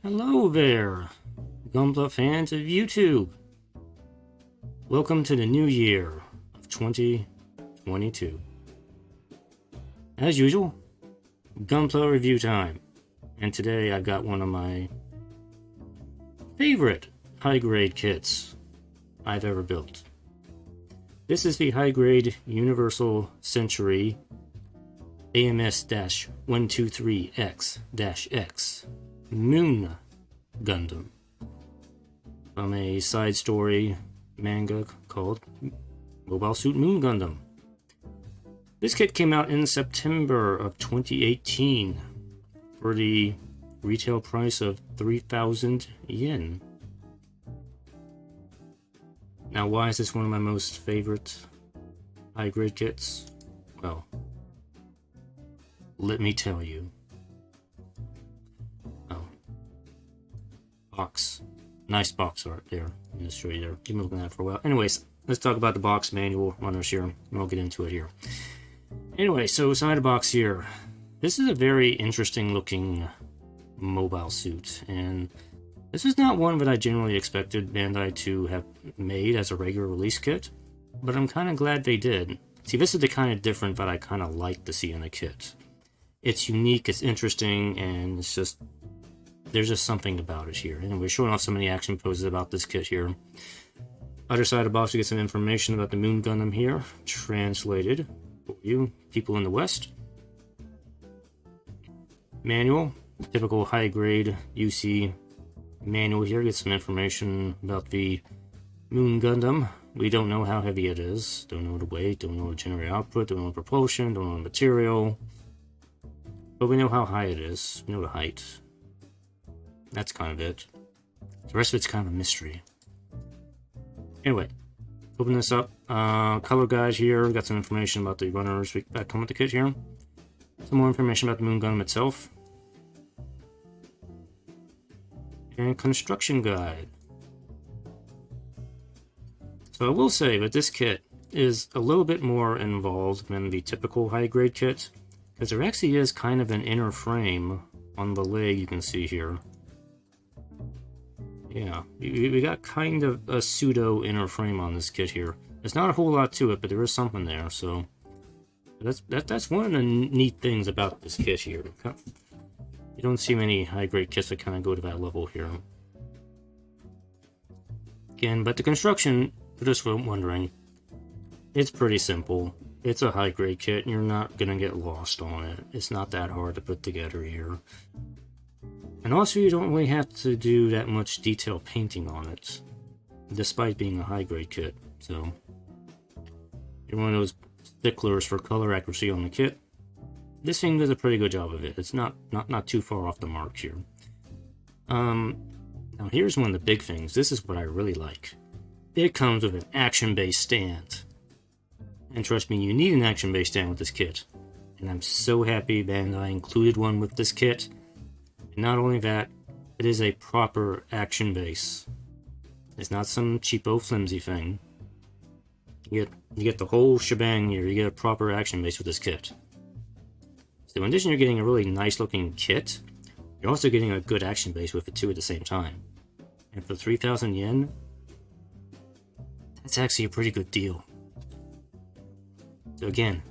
Hello there, Gunpla fans of YouTube. Welcome to the new year of 2022. As usual, Gunpla review time. And today I've got one of my favorite high-grade kits I've ever built. This is the high-grade Universal Century AMS-123X-X Moon Gundam from a side story manga called Mobile Suit Moon Gundam. This kit came out in September of 2018 for the retail price of 3,000 yen. Now, why is this one of my most favorite high-grade kits? Well, let me tell you. Box. Nice box art there. I'm going to show you there. You've been looking at that for a while. Anyways, let's talk about the box manual runners here, and we'll get into it here. Anyway, so side of box here. This is a very interesting looking mobile suit, and this is not one that I generally expected Bandai to have made as a regular release kit, but I'm kind of glad they did. See, this is the kind of different that I kind of like to see in a kit. It's unique, it's interesting, and it's just... there's just something about it here. And we're showing off some of the action poses about this kit here. Other side of the box, we get some information about the Moon Gundam here, translated for you people in the West. Manual, typical high-grade UC manual here. Get some information about the Moon Gundam. We don't know how heavy it is. Don't know the weight. Don't know the generator output. Don't know the propulsion. Don't know the material. But we know how high it is. We know the height. That's kind of it. The rest of it's kind of a mystery. Anyway, open this up. Color guide here. Got some information about the runners that come with the kit here. Some more information about the Moon Gundam itself. And construction guide. So I will say that this kit is a little bit more involved than the typical high-grade kit, because there actually is kind of an inner frame on the leg you can see here. Yeah, we got kind of a pseudo inner frame on this kit here. There's not a whole lot to it, but there is something there, so that's one of the neat things about this kit here. You don't see many high-grade kits that kind of go to that level here. Again, but the construction, for those who are wondering, it's pretty simple. It's a high-grade kit, and you're not going to get lost on it. It's not that hard to put together here. And also, you don't really have to do that much detail painting on it, despite being a high-grade kit. So, you're one of those sticklers for color accuracy on the kit. This thing does a pretty good job of it. It's not too far off the mark here. Now, here's one of the big things. This is what I really like. It comes with an action-based stand. And trust me, you need an action-based stand with this kit. And I'm so happy Bandai included one with this kit. Not only that, it is a proper action base. It's not some cheapo flimsy thing. You get the whole shebang here. You get a proper action base with this kit. So in addition, you're getting a really nice looking kit. You're also getting a good action base with it too at the same time. And for 3,000 yen, that's actually a pretty good deal. So again,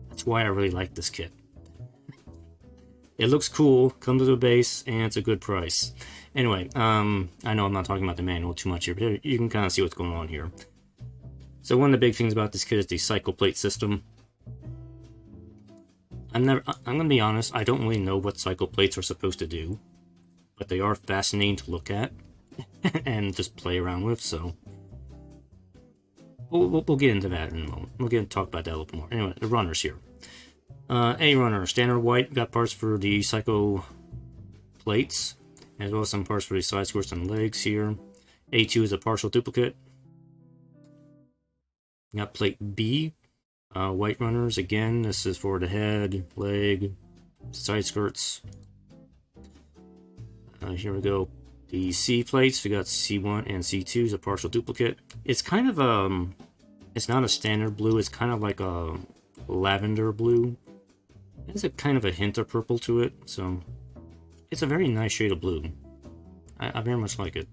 that's why I really like this kit. It looks cool, comes with a base, and it's a good price. Anyway, I know I'm not talking about the manual too much here, but you can kind of see what's going on here. So one of the big things about this kit is the Psychoplate system. I'm gonna be honest, I don't really know what Psychoplates are supposed to do, but they are fascinating to look at and just play around with, so we'll get into that in a moment. We'll get to talk about that a little more. Anyway, the runners here. A runner, standard white, got parts for the Psycho plates, as well as some parts for the side skirts and legs here. A2 is a partial duplicate. Got plate B, white runners, again, this is for the head, leg, side skirts. Here we go. The C plates, we got C1 and C2 is a partial duplicate. It's kind of it's not a standard blue, it's kind of like a lavender blue. It has a kind of a hint of purple to it, so it's a very nice shade of blue. I very much like it.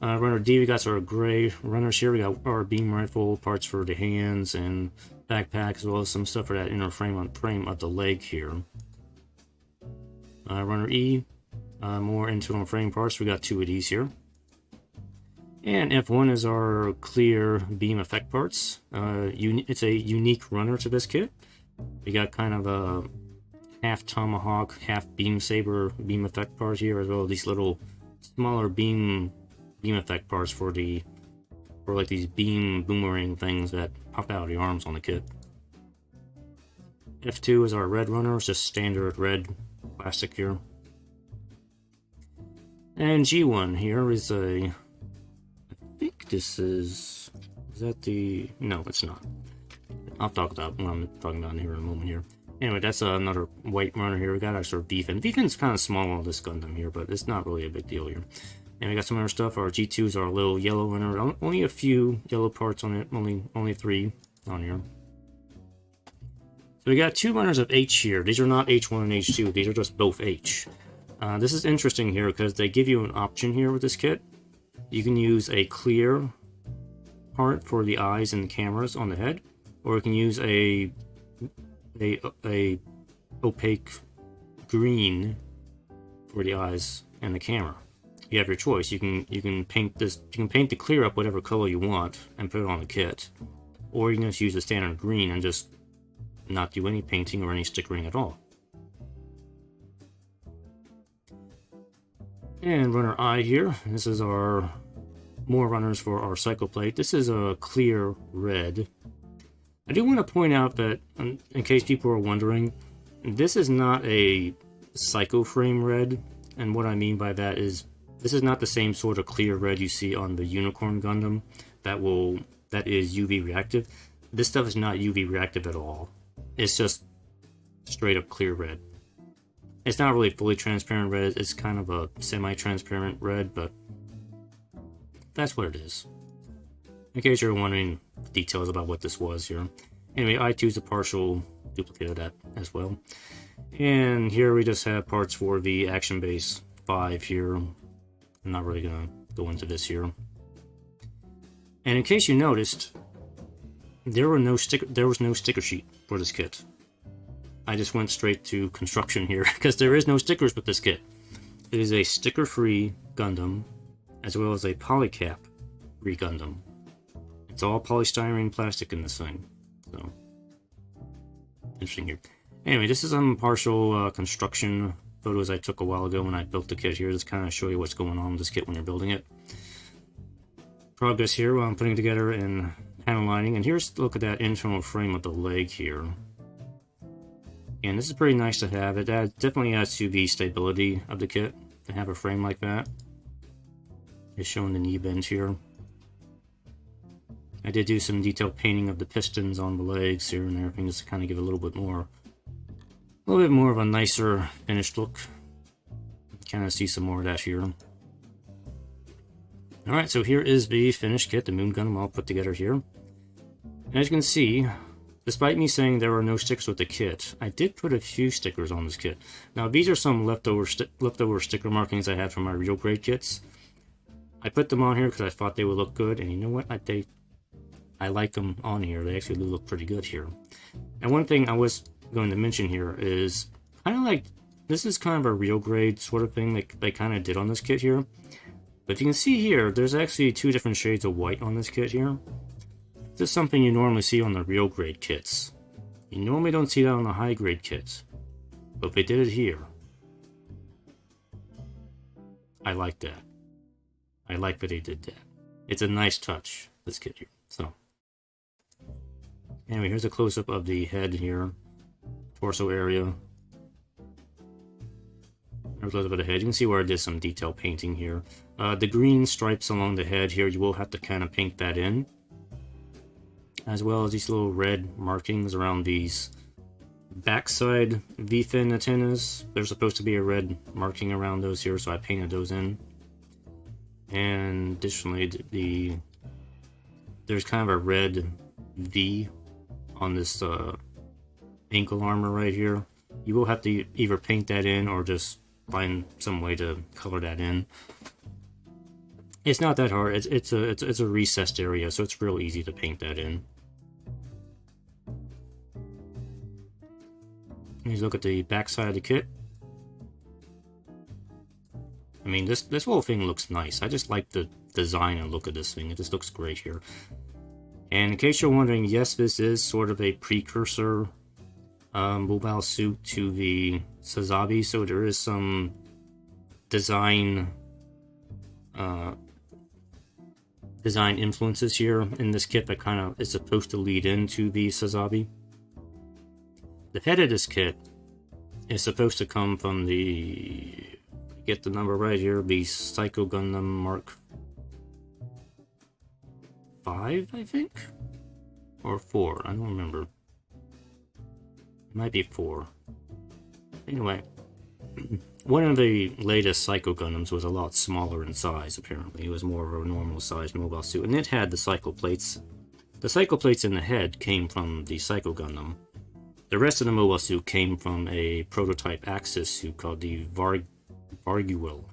Runner D, we got our gray runners here. We got our beam rifle, parts for the hands and backpack, as well as some stuff for that inner frame of the leg here. Runner E, more internal frame parts. We got 2 of these here. And F1 is our clear beam effect parts. It's a unique runner to this kit. We got kind of a half Tomahawk, half beam Saber beam effect part here, as well as these little smaller beam effect parts for like these beam boomerang things that pop out of the arms on the kit. F2 is our red runner. It's just standard red plastic here. And G1 here is I think this is that the... No, it's not. I'll talk about what I'm talking about here in a moment here. Anyway, that's another white runner here. We got our sort of V-fin. V-fin's kind of small on this Gundam here, but it's not really a big deal here. And we got some other stuff. Our G2s are a little yellow runner. Only a few yellow parts on it. Only 3 on here. So we got 2 runners of H here. These are not H1 and H2. These are just both H. This is interesting here because they give you an option here with this kit. You can use a clear part for the eyes and the cameras on the head, or you can use a opaque green for the eyes and the camera. You have your choice. You can paint this. You can paint the clear up whatever color you want and put it on the kit, or you can just use the standard green and just not do any painting or any stickering at all. And runner I here. This is our more runners for our Psychoplate. This is a clear red. I do want to point out that, in case people are wondering, this is not a Psycho Frame red, and what I mean by that is this is not the same sort of clear red you see on the Unicorn Gundam that is UV reactive. This stuff is not UV reactive at all. It's just straight up clear red. It's not really fully transparent red, it's kind of a semi-transparent red, but that's what it is. In case you're wondering details about what this was here. Anyway, I2 is a partial duplicate of that as well. And here we just have parts for the Action Base 5 here. I'm not really going to go into this here. And in case you noticed, there was no sticker sheet for this kit. I just went straight to construction here because there is no stickers with this kit. It is a sticker-free Gundam, as well as a polycap-free Gundam. It's all polystyrene plastic in this thing, so interesting here. Anyway, this is some partial construction photos I took a while ago when I built the kit here. Just kind of show you what's going on with this kit when you're building it. Progress here while I'm putting it together and panel lining. And here's a look at that internal frame of the leg here. And this is pretty nice to have. It definitely adds to the stability of the kit to have a frame like that. It's showing the knee bend here. I did do some detailed painting of the pistons on the legs here and everything, just to kind of give a little bit more of a nicer finished look. Kind of see some more of that here. Alright, so here is the finished kit, the Moon Gundam all put together here. And as you can see, despite me saying there are no stickers with the kit, I did put a few stickers on this kit. Now these are some leftover sticker markings I had from my real grade kits. I put them on here because I thought they would look good, and you know what? I like them on here. They actually look pretty good here. And one thing I was going to mention here is kind of like, this is kind of a real grade sort of thing like they kind of did on this kit here. But you can see here, there's actually 2 different shades of white on this kit here. This is something you normally see on the real grade kits. You normally don't see that on the high grade kits. But they did it here. I like that. I like that they did that. It's a nice touch, this kit here. So, anyway, here's a close-up of the head here. Torso area. There's a little bit of head. You can see where I did some detail painting here. The green stripes along the head here, you will have to kind of paint that in. As well as these little red markings around these backside V-fin antennas. There's supposed to be a red marking around those here, so I painted those in. And additionally, there's kind of a red V on this ankle armor right here. You will have to either paint that in or just find some way to color that in. It's not that hard. It's a recessed area, so it's real easy to paint that in. Let's look at the back side of the kit. I mean, this whole thing looks nice. I just like the design and look of this thing. It just looks great here. And in case you're wondering, yes, this is sort of a precursor mobile suit to the Sazabi, so there is some design influences here in this kit that kind of is supposed to lead into the Sazabi. The head of this kit is supposed to come from the, get the number right here, the Psycho Gundam Mark 5, I think? Or 4, I don't remember. It might be 4. Anyway, one of the latest Psycho Gundams was a lot smaller in size, apparently. It was more of a normal sized mobile suit, and it had the Psycho plates. The Psycho plates in the head came from the Psycho Gundam. The rest of the mobile suit came from a prototype Axis suit called the Varguel.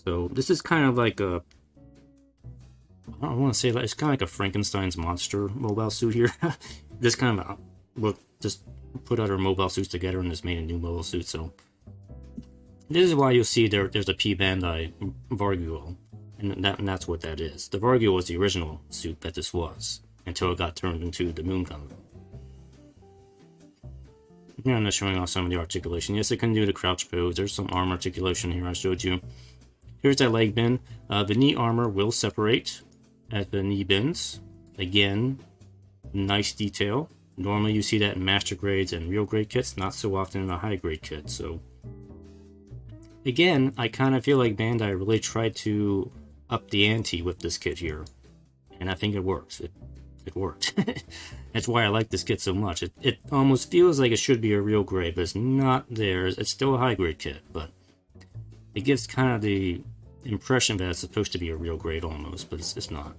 So this is kind of like a, I don't want to say that, it's kind of like a Frankenstein's monster mobile suit here. This kind of, well, just put other mobile suits together and just made a new mobile suit. So this is why you'll see there's a P Bandai Varguel, and that's what that is. The Varguel was the original suit that this was, until it got turned into the Moon Gundam. Here I'm just showing off some of the articulation. Yes, it can do the crouch pose. There's some arm articulation here I showed you. Here's that leg bend. The knee armor will separate at the knee bends. Again, nice detail. Normally you see that in master grades and real grade kits, not so often in a high grade kit. So again, I kind of feel like Bandai really tried to up the ante with this kit here, and I think it works. It worked. That's why I like this kit so much. It almost feels like it should be a real grade, but it's not there. It's still a high grade kit, but it gives kind of the impression that it's supposed to be a real grade almost, but it's not.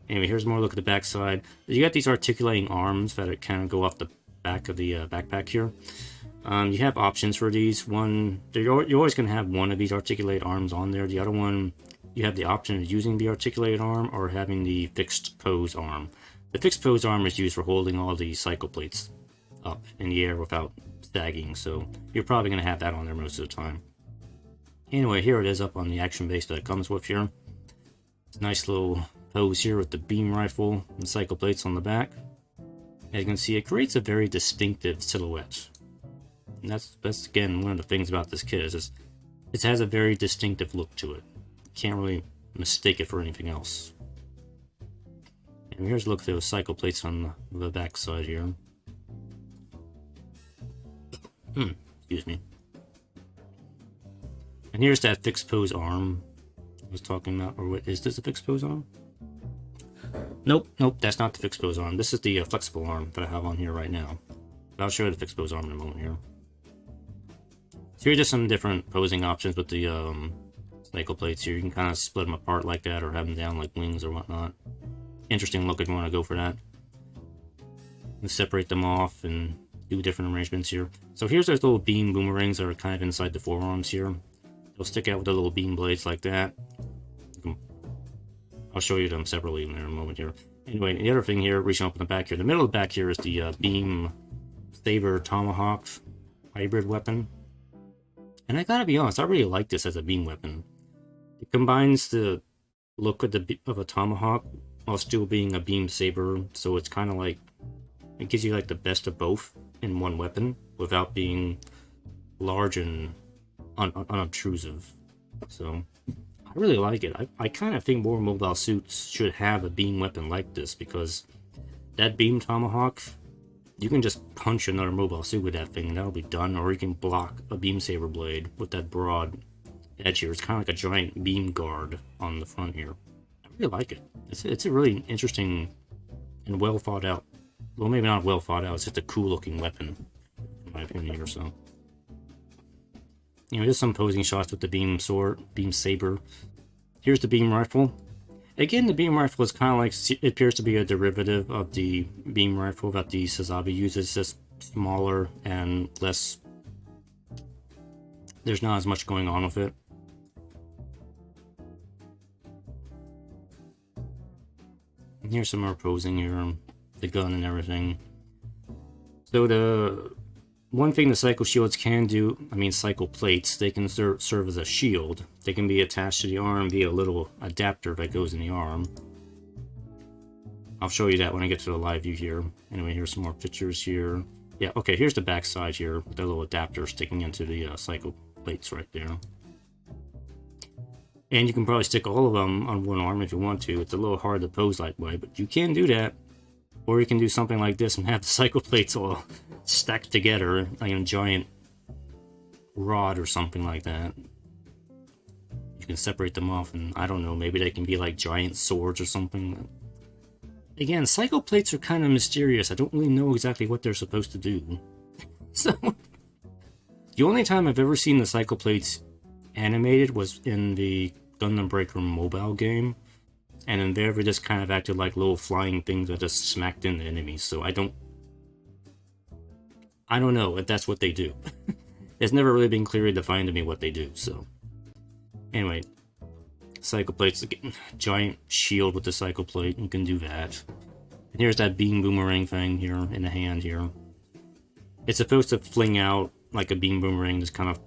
Anyway, here's more look at the back side. You got these articulating arms that kind of go off the back of the backpack here. You have options for these. One, you're always going to have one of these articulated arms on there. The other one, you have the option of using the articulated arm or having the fixed pose arm. The fixed pose arm is used for holding all the cycle plates up in the air without sagging, so you're probably going to have that on there most of the time. Anyway, here it is up on the action base that it comes with here. Nice little pose here with the beam rifle and cycle plates on the back. As you can see, it creates a very distinctive silhouette. And that's again one of the things about this kit is it has a very distinctive look to it. Can't really mistake it for anything else. And here's a look at those cycle plates on the back side here. Excuse me. And here's that fixed pose arm I was talking about. Or what, is this a fixed pose arm? Nope, that's not the fixed pose arm. This is the flexible arm that I have on here right now. But I'll show you the fixed pose arm in a moment here. So here's just some different posing options with the cycle plates here. You can kind of split them apart like that or have them down like wings or whatnot. Interesting look if you want to go for that. And separate them off and do different arrangements here. So here's those little beam boomerangs that are kind of inside the forearms here. They'll stick out with the little beam blades like that. I'll show you them separately in a moment here. Anyway, the other thing here, reaching up in the back here. The middle of the back here is the beam Saber Tomahawk hybrid weapon. And I gotta be honest, I really like this as a beam weapon. It combines the look of a Tomahawk while still being a beam saber, so it's kind of like, it gives you like the best of both in one weapon without being large and unobtrusive. So I really like it. I kind of think more mobile suits should have a beam weapon like this, because that beam Tomahawk, you can just punch another mobile suit with that thing and that'll be done, or you can block a beam saber blade with that broad edge here. It's kind of like a giant beam guard on the front here. I really like it. It's a really interesting and well thought out, well, maybe not well thought out, it's just a cool looking weapon in my opinion here. So you know, just some posing shots with the beam sword, beam saber. Here's the beam rifle. Again, the beam rifle is kind of like, it appears to be a derivative of the beam rifle that the Sazabi uses, just smaller and less there's not as much going on with it. And here's some more posing here, the gun and everything. So the one thing the cycle shields can do, I mean cycle plates, they can serve as a shield. They can be attached to the arm via a little adapter that goes in the arm. I'll show you that when I get to the live view here. Anyway, here's some more pictures here. Yeah, okay, here's the back side here with the little adapter sticking into the cycle plates right there. And you can probably stick all of them on one arm if you want to. It's a little hard to pose that way, but you can do that. Or you can do something like this and have the cycle plates all stacked together, like a giant rod or something like that. You can separate them off, and I don't know, maybe they can be like giant swords or something. Again, cycle plates are kind of mysterious. I don't really know exactly what they're supposed to do. So, the only time I've ever seen the cycle plates animated was in the Gundam Breaker mobile game. And in there, they just kind of acted like little flying things that just smacked into enemies. So I don't know if that's what they do. It's never really been clearly defined to me what they do. So anyway, cycle plates, giant shield with the cycle plate. You can do that. And here's that beam boomerang thing here in the hand here. It's supposed to fling out like a beam boomerang, just kind of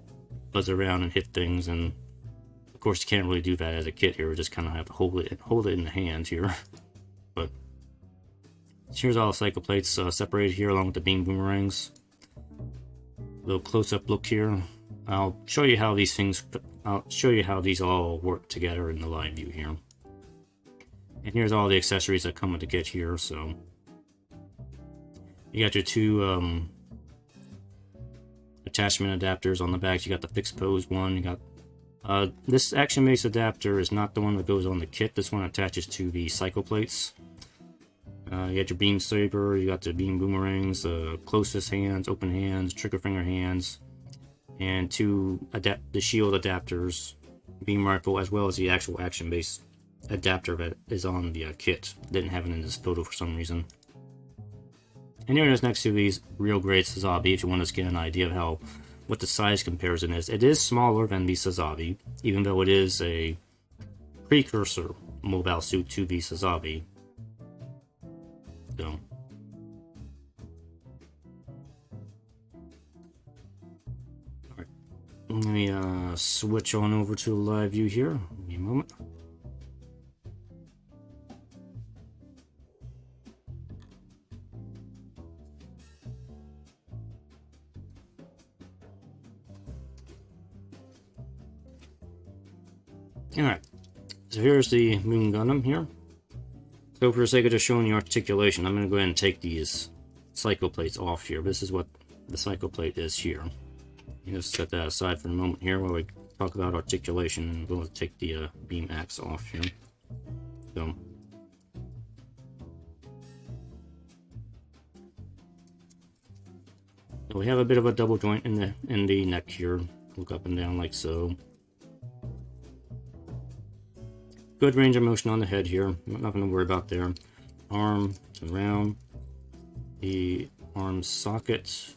buzz around and hit things. And of course, you can't really do that as a kit here. We just kind of have to hold it in the hand here. But here's all the cycle plates separated here along with the beam boomerangs. A little close-up look here. I'll show you how these all work together in the live view here. And here's all the accessories that come with the kit here. So you got your two attachment adapters on the back. You got the fixed pose one. You got this action base adapter is not the one that goes on the kit. This one attaches to the cycle plates. You got your beam saber, you got the beam boomerangs, closest hands, open hands, trigger finger hands, and the shield adapters, beam rifle, as well as the actual action base adapter that is on the kit. Didn't have it in this photo for some reason. And here it is next to these real grade Sazabi, if you want to get an idea of what the size comparison is. It is smaller than the Sazabi, even though it is a precursor mobile suit to the Sazabi. So, alright, let me switch on over to the live view here. Give me a moment. Alright, so here's the Moon Gundam here. So for the sake of just showing you articulation, I'm going to go ahead and take these cycle plates off here. This is what the cycle plate is here. You just set that aside for a moment here while we talk about articulation, and we'll take the beam axe off here. So we have a bit of a double joint in the neck here. Look up and down like so. Good range of motion on the head here. Nothing to worry about there. Arm around the arm socket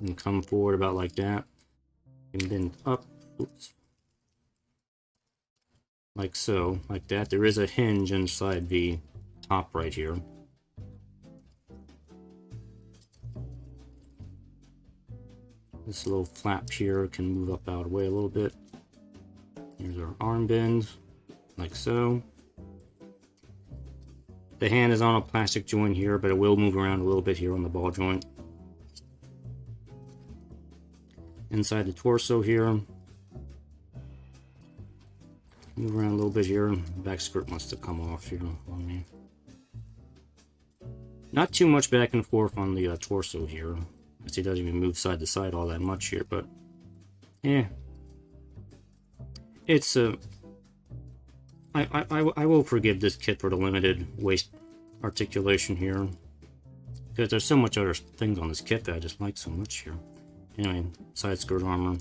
and come forward about like that, and then up, oops, like so, like that. There is a hinge inside the top right here. This little flap here can move up out of the way a little bit. Here's our arm bend. Like so. The hand is on a plastic joint here, but it will move around a little bit here on the ball joint. Inside the torso here. Move around a little bit here. Back skirt wants to come off here on me. Not too much back and forth on the torso here. It doesn't even move side to side all that much here, but yeah. It's I will forgive this kit for the limited waist articulation here, because there's so much other things on this kit that I just like so much here. Anyway, side skirt armor.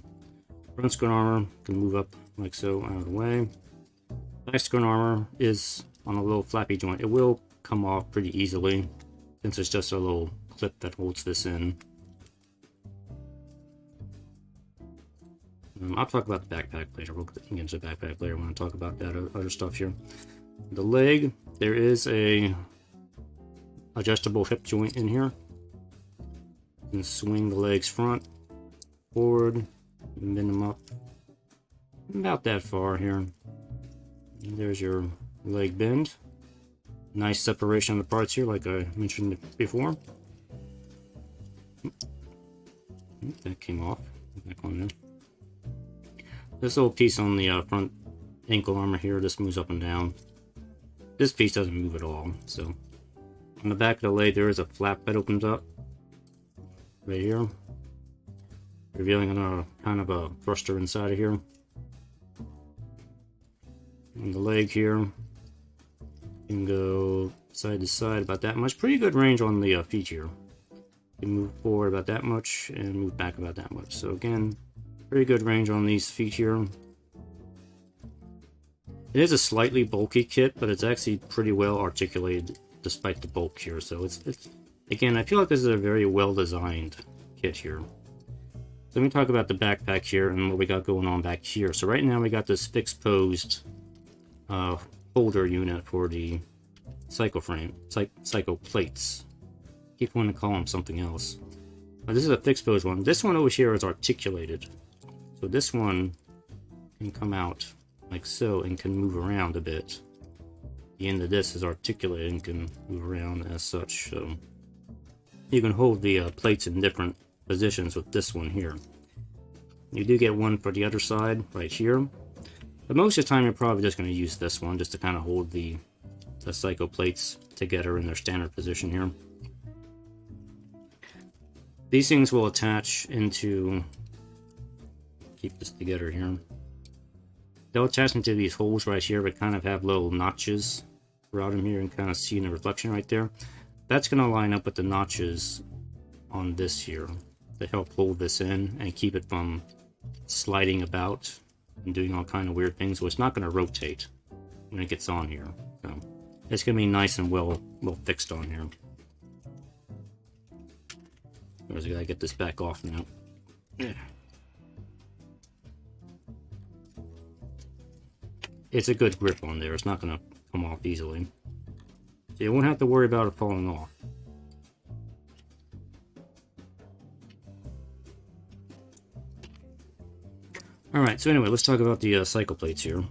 Front skirt armor can move up like so out of the way. Back skirt armor is on a little flappy joint. It will come off pretty easily, since it's just a little clip that holds this in. I'll talk about the backpack later. We'll get into the backpack later when I talk about that other stuff here. The leg, there is a adjustable hip joint in here. You can swing the legs front, forward, and bend them up about that far here. And there's your leg bend. Nice separation of the parts here, like I mentioned before. That came off. Back on there. This little piece on the front ankle armor here, this moves up and down. This piece doesn't move at all. So on the back of the leg, there is a flap that opens up right here, revealing another kind of a thruster inside of here. On the leg here, you can go side to side about that much. Pretty good range on the feet here. You can move forward about that much and move back about that much. So again, pretty good range on these feet here. It is a slightly bulky kit, but it's actually pretty well articulated despite the bulk here. So it's again, I feel like this is a very well designed kit here. Let me talk about the backpack here and what we got going on back here. So right now we got this fixed posed holder unit for the psycho plates. Keep wanting to call them something else. But this is a fixed pose one. This one over here is articulated. So this one can come out like so and can move around a bit. The end of this is articulated and can move around as such. So you can hold the plates in different positions with this one here. You do get one for the other side right here. But most of the time you're probably just going to use this one just to kind of hold the psycho plates together in their standard position here. These things will attach into, keep this together here. They'll attach into these holes right here, but kind of have little notches throughout them here, and kind of see the reflection right there. That's going to line up with the notches on this here to help hold this in and keep it from sliding about and doing all kind of weird things. So it's not going to rotate when it gets on here. So it's going to be nice and well fixed on here. I gotta get this back off now. Yeah. It's a good grip on there. It's not gonna come off easily. So you won't have to worry about it falling off. Alright, so anyway, let's talk about the cycle plates here.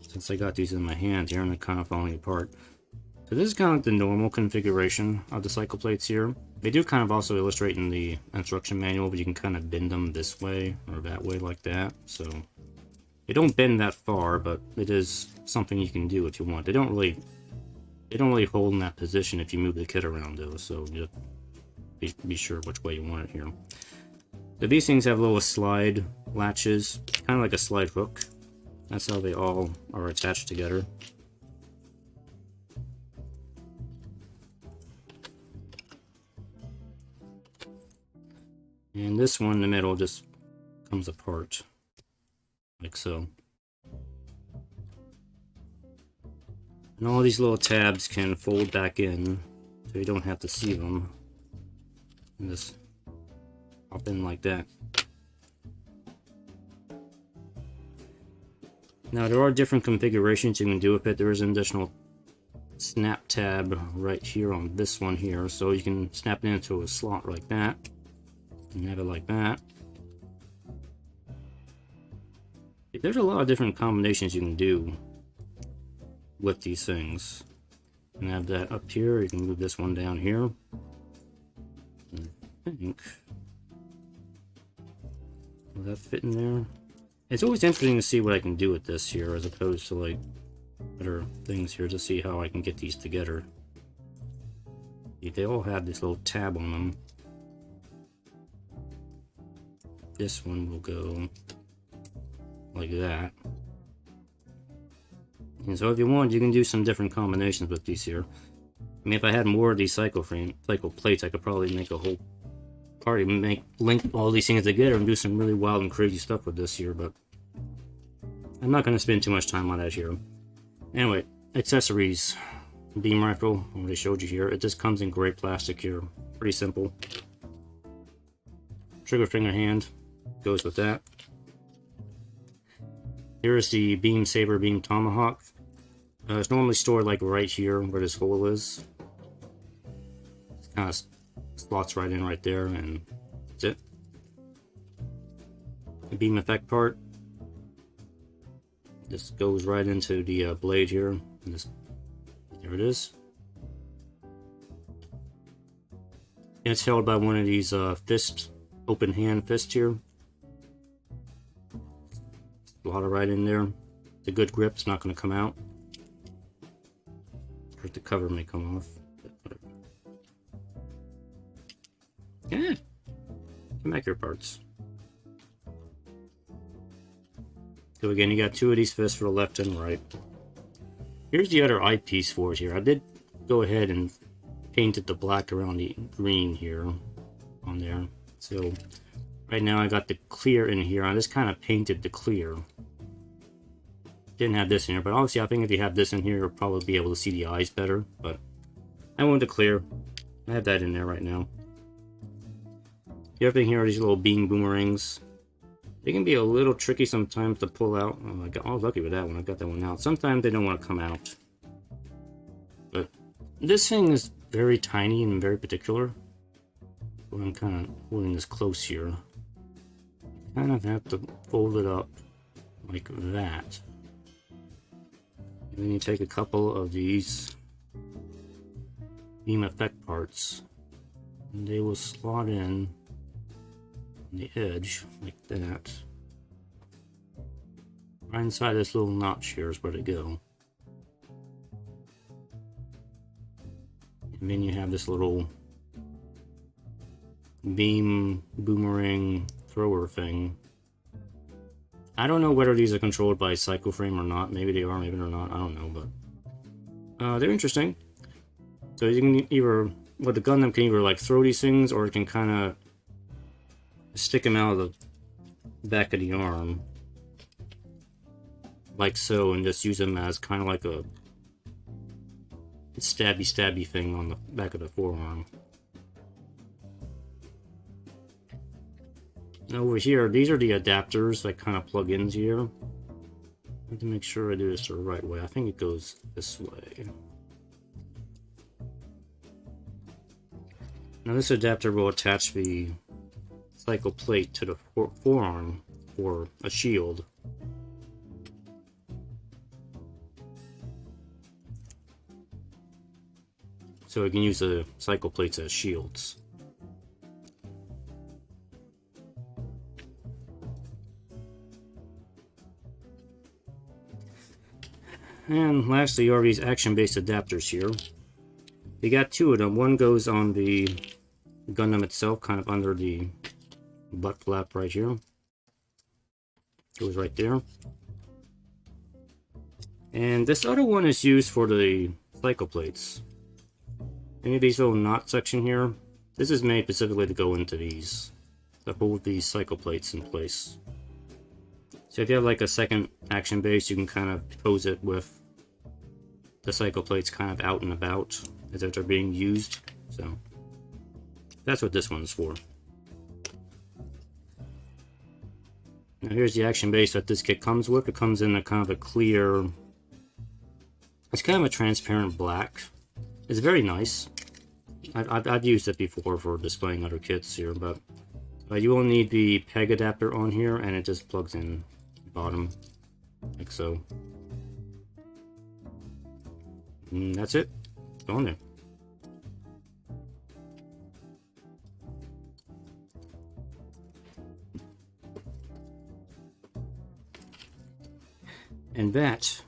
Since I got these in my hand here and they're kind of falling apart. So this is kind of like the normal configuration of the cycle plates here. They do kind of also illustrate in the instruction manual, but you can kind of bend them this way or that way like that. So they don't bend that far, but it is something you can do if you want. They don't really hold in that position if you move the kit around though. So just be sure which way you want it here. So these things have little slide latches, kind of like a slide hook. That's how they all are attached together. And this one in the middle just comes apart, like so. And all these little tabs can fold back in, so you don't have to see them. And just pop in like that. Now there are different configurations you can do with it. There is an additional snap tab right here on this one here, so you can snap it into a slot like that. And have it like that. There's a lot of different combinations you can do with these things. You can have that up here. You can move this one down here. I think. Will that fit in there? It's always interesting to see what I can do with this here, as opposed to like other things here, to see how I can get these together. They all have this little tab on them. This one will go like that. And so if you want, you can do some different combinations with these here. I mean, if I had more of these cycle plates, I could probably make a whole party, link all these things together and do some really wild and crazy stuff with this here, but I'm not going to spend too much time on that here. Anyway, accessories. Beam rifle, I already showed you here. It just comes in gray plastic here. Pretty simple. Trigger finger hand goes with that. Here's the Beam Saber, Beam Tomahawk. It's normally stored like right here where this hole is. It kind of slots right in right there, and that's it. The beam effect part. This goes right into the blade here. And there it is. And it's held by one of these open hand fists here. Slot it right in there. It's a good grip, it's not going to come out. Or the cover may come off. Yeah. Come back your parts. So again, you got two of these fists for the left and right. Here's the other eyepiece for it here. I did go ahead and painted the black around the green here on there. So right now I got the clear in here. I just kind of painted the clear. Didn't have this in here, but obviously I think if you have this in here, you'll probably be able to see the eyes better. But I wanted to clear. I have that in there right now. The other thing here are these little beam boomerangs. They can be a little tricky sometimes to pull out. Oh, I was lucky with that one. I got that one out. Sometimes they don't want to come out. But this thing is very tiny and very particular. So I'm kind of holding this close here. Kind of have to fold it up like that. And then you take a couple of these beam effect parts, and they will slot in on the edge like that. Right inside this little notch here is where they go. And then you have this little beam boomerang thrower thing. I don't know whether these are controlled by Psychoframe or not. Maybe they are, maybe they're not. I don't know, but they're interesting. So you can either, well, the Gundam can either like throw these things, or it can kind of stick them out of the back of the arm, like so, and just use them as kind of like a stabby thing on the back of the forearm. And over here, these are the adapters that kind of plug in here. I have to make sure I do this the right way. I think it goes this way. Now this adapter will attach the Psycho plate to the forearm for a shield. So we can use the Psycho plates as shields. And lastly, you have these action-based adapters here. You got two of them. One goes on the Gundam itself, kind of under the butt flap right here. Goes right there. And this other one is used for the Psycho plates. Any of these little knot section here, this is made specifically to go into these, to hold these Psycho plates in place. So if you have like a second action base, you can kind of pose it with the Psycho plates kind of out and about as if they're being used. So that's what this one's for. Now here's the action base that this kit comes with. It comes in a kind of a clear, it's kind of a transparent black. It's very nice. I've used it before for displaying other kits here, but you will need the peg adapter on here, and it just plugs in the bottom like so. And that's it. It's on there. And that,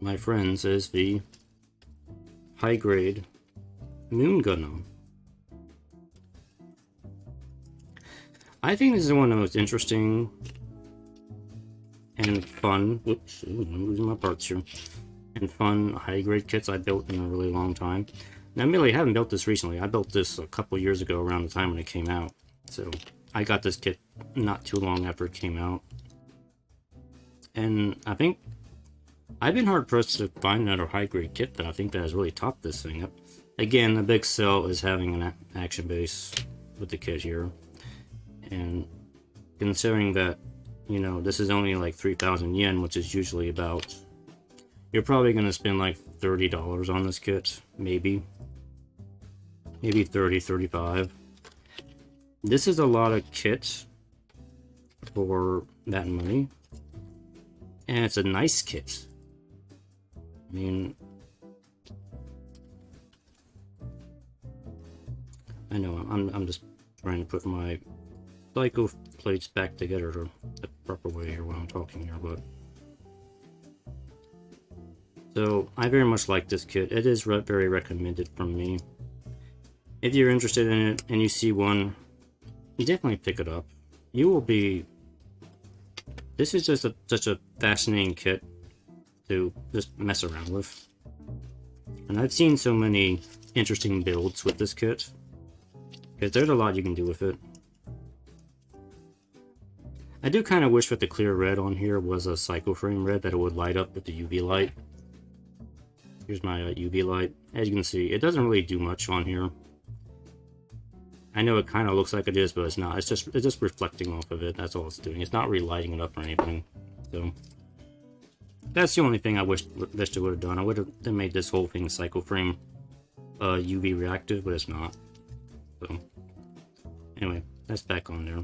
my friends, is the high-grade Moon Gundam. I think this is one of the most interesting and fun, whoops, I'm losing my parts here, and fun high-grade kits I built in a really long time. Now, admittedly, I haven't built this recently. I built this a couple years ago around the time when it came out. So, I got this kit not too long after it came out. And I think I've been hard-pressed to find another high-grade kit that I think that has really topped this thing up. Again, the big sell is having an action base with the kit here. And considering that You know, this is only like 3,000 yen, which is usually about... You're probably going to spend like $30 on this kit, maybe. Maybe 30, 35. This is a lot of kits for that money. And it's a nice kit. I mean... I know, I'm just trying to put my Psycho plates back together the proper way here while I'm talking here, but... So, I very much like this kit. It is very recommended from me. If you're interested in it and you see one, you definitely pick it up. You will be... This is just such a fascinating kit to just mess around with. And I've seen so many interesting builds with this kit. Because there's a lot you can do with it. I do kind of wish that the clear red on here was a Psycho Frame red, that it would light up with the UV light. Here's my UV light. As you can see, it doesn't really do much on here. I know it kind of looks like it is, but it's not. It's just reflecting off of it. That's all it's doing. It's not really lighting it up or anything. So that's the only thing I wish it would have done. I would have made this whole thing Psycho Frame UV reactive, but it's not. So anyway, that's back on there.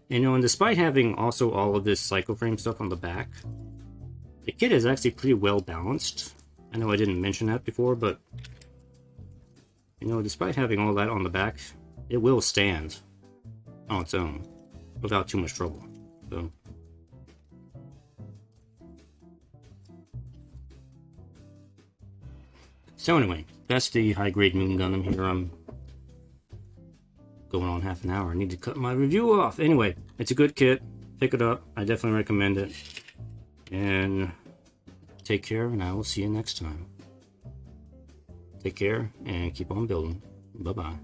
You know, and despite having also all of this Psycho Frame stuff on the back, the kit is actually pretty well balanced. I know I didn't mention that before, but you know, despite having all that on the back, it will stand on its own without too much trouble. So anyway, that's the high-grade Moon Gundam here. I'm going on half an hour. I need to cut my review off. Anyway, it's a good kit. Pick it up. I definitely recommend it. And take care, and I will see you next time. Take care, and keep on building. Bye-bye.